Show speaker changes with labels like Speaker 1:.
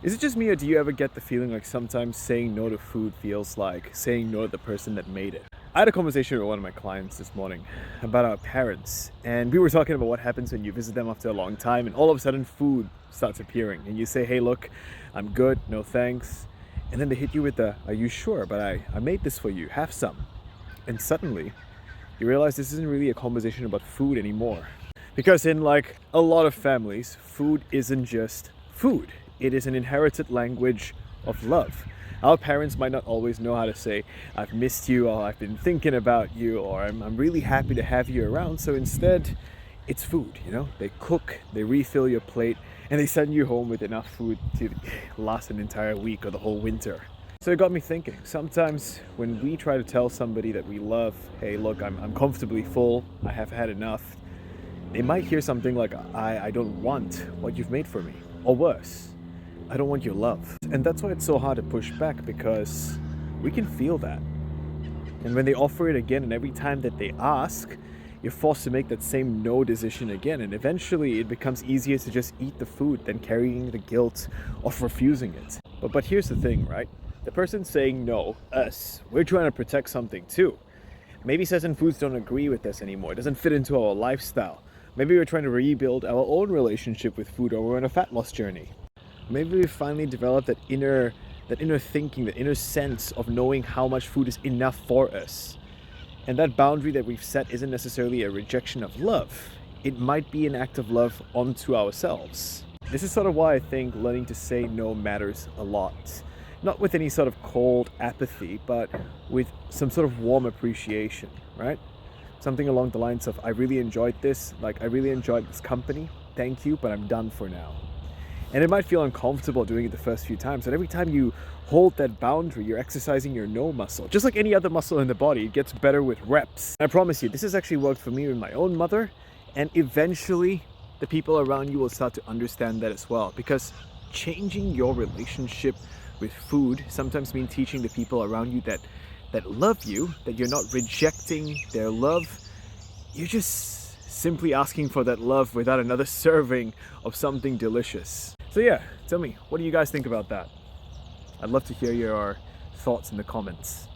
Speaker 1: Is it just me, or do you ever get the feeling like sometimes saying no to food feels like saying no to the person that made it? I had a conversation with one of my clients this morning about our parents, and we were talking about what happens when you visit them after a long time, and all of a sudden food starts appearing, and you say, "Hey, look, I'm good, no thanks," and then they hit you with the, "Are you sure? But I made this for you. Have some." And suddenly, you realize this isn't really a conversation about food anymore. Because in like a lot of families, food isn't just food. It is an inherited language of love. Our parents might not always know how to say, "I've missed you," or "I've been thinking about you," or I'm really happy to have you around. So instead, it's food, you know? They cook, they refill your plate, and they send you home with enough food to last an entire week or the whole winter. So it got me thinking, sometimes when we try to tell somebody that we love, "Hey, look, I'm comfortably full, I have had enough," they might hear something like, I don't want what you've made for me. Or worse, "I don't want your love." And that's why it's so hard to push back, because we can feel that. And when they offer it again, and every time that they ask, you're forced to make that same no decision again. And eventually it becomes easier to just eat the food than carrying the guilt of refusing it. But here's the thing, right? The person saying no, us, we're trying to protect something too. Maybe certain foods don't agree with us anymore. It doesn't fit into our lifestyle. Maybe we're trying to rebuild our own relationship with food, or we're on a fat loss journey. Maybe we finally developed that inner thinking, that inner sense of knowing how much food is enough for us. And that boundary that we've set isn't necessarily a rejection of love. It might be an act of love onto ourselves. This is sort of why I think learning to say no matters a lot. Not with any sort of cold apathy, but with some sort of warm appreciation, right? Something along the lines of, "I really enjoyed this, like I really enjoyed this company, thank you, but I'm done for now." And it might feel uncomfortable doing it the first few times, but every time you hold that boundary, you're exercising your no muscle. Just like any other muscle in the body, it gets better with reps. I promise you, this has actually worked for me with my own mother, and eventually the people around you will start to understand that as well. Because changing your relationship with food sometimes means teaching the people around you that love you, that you're not rejecting their love. You're just simply asking for that love without another serving of something delicious. So yeah, tell me, what do you guys think about that? I'd love to hear your thoughts in the comments.